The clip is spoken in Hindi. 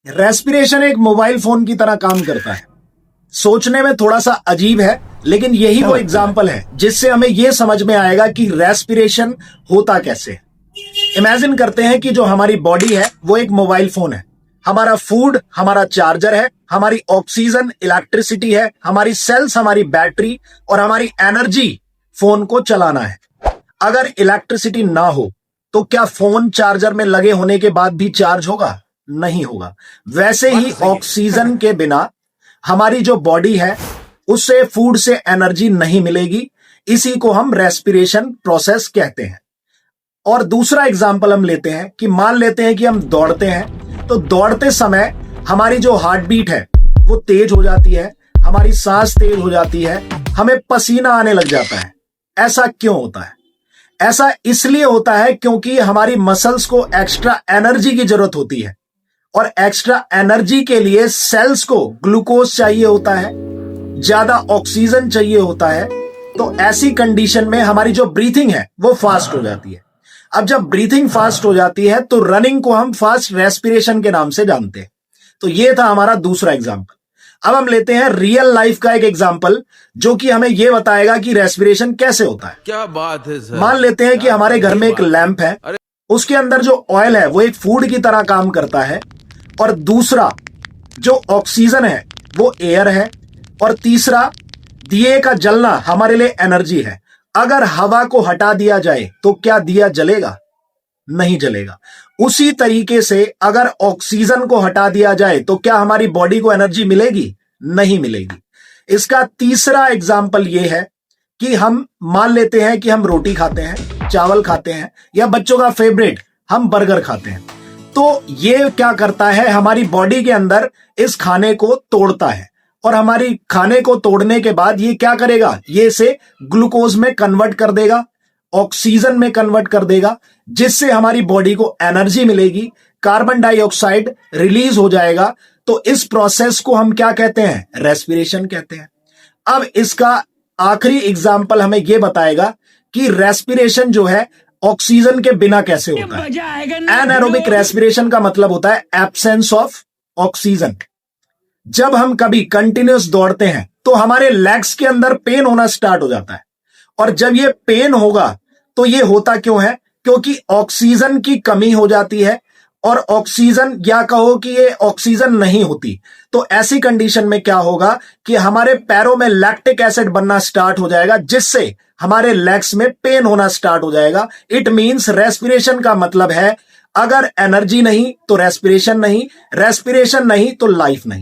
रेस्पिरेशन एक मोबाइल फोन की तरह काम करता है। सोचने में थोड़ा सा अजीब है, लेकिन यही वो एग्जाम्पल है जिससे हमें यह समझ में आएगा कि रेस्पिरेशन होता कैसे है। इमेजिन करते हैं कि जो हमारी बॉडी है वो एक मोबाइल फोन है। हमारा फूड हमारा चार्जर है, हमारी ऑक्सीजन इलेक्ट्रिसिटी है, हमारी सेल्स हमारी बैटरी और हमारी एनर्जी फोन को चलाना है। अगर इलेक्ट्रिसिटी ना हो तो क्या फोन चार्जर में लगे होने के बाद भी चार्ज होगा? नहीं होगा। वैसे ही ऑक्सीजन के बिना हमारी जो बॉडी है उससे फूड से एनर्जी नहीं मिलेगी। इसी को हम रेस्पिरेशन प्रोसेस कहते हैं। और दूसरा एग्जांपल हम लेते हैं कि मान लेते हैं कि हम दौड़ते हैं, तो दौड़ते समय हमारी जो हार्ट बीट है वो तेज हो जाती है, हमारी सांस तेज हो जाती है, हमें पसीना आने लग जाता है। ऐसा क्यों होता है? ऐसा इसलिए होता है क्योंकि हमारी मसल्स को एक्स्ट्रा एनर्जी की जरूरत होती है और एक्स्ट्रा एनर्जी के लिए सेल्स को ग्लूकोज चाहिए होता है, ज्यादा ऑक्सीजन चाहिए होता है। तो ऐसी कंडीशन में हमारी जो ब्रीथिंग है वो फास्ट हो जाती है। अब जब ब्रीथिंग फास्ट हो जाती है तो रनिंग को हम फास्ट रेस्पिरेशन के नाम से जानते हैं। तो ये था हमारा दूसरा एग्जांपल। अब हम लेते हैं रियल लाइफ का एक एग्जांपल जो कि हमें यह बताएगा कि रेस्पिरेशन कैसे होता है। क्या बात है सर। मान लेते हैं कि हमारे घर में एक लैंप है, उसके अंदर जो ऑयल है वो एक फूड की तरह काम करता है, और दूसरा जो ऑक्सीजन है वो एयर है, और तीसरा दिए का जलना हमारे लिए एनर्जी है। अगर हवा को हटा दिया जाए तो क्या दिया जलेगा? नहीं जलेगा। उसी तरीके से अगर ऑक्सीजन को हटा दिया जाए तो क्या हमारी बॉडी को एनर्जी मिलेगी? नहीं मिलेगी। इसका तीसरा एग्जाम्पल यह है कि हम मान लेते हैं कि हम रोटी खाते हैं, चावल खाते हैं, या बच्चों का फेवरेट हम बर्गर खाते हैं। तो ये क्या करता है, हमारी बॉडी के अंदर इस खाने को तोड़ता है, और हमारी खाने को तोड़ने के बाद ये क्या करेगा, ये इसे ग्लूकोज में कन्वर्ट कर देगा, ऑक्सीजन में कन्वर्ट कर देगा, जिससे हमारी बॉडी को एनर्जी मिलेगी, कार्बन डाइऑक्साइड रिलीज हो जाएगा। तो इस प्रोसेस को हम क्या कहते हैं? रेस्पिरेशन कहते हैं। अब इसका आखिरी एग्जाम्पल हमें यह बताएगा कि रेस्पिरेशन जो है ऑक्सीजन के बिना कैसे होता है। एनारोबिक रेस्पिरेशन का मतलब होता है एब्सेंस ऑफ ऑक्सीजन। जब हम कभी कंटिन्यूअस दौड़ते हैं तो हमारे लेग्स के अंदर पेन होना स्टार्ट हो जाता है, और जब ये पेन होगा तो ये होता क्यों है? क्योंकि ऑक्सीजन की कमी हो जाती है, और ऑक्सीजन, या कहो कि ये ऑक्सीजन नहीं होती, तो ऐसी कंडीशन में क्या होगा कि हमारे पैरों में लैक्टिक एसिड बनना स्टार्ट हो जाएगा, जिससे हमारे लेग्स में पेन होना स्टार्ट हो जाएगा। इट मींस रेस्पिरेशन का मतलब है अगर एनर्जी नहीं तो रेस्पिरेशन नहीं, रेस्पिरेशन नहीं तो लाइफ नहीं।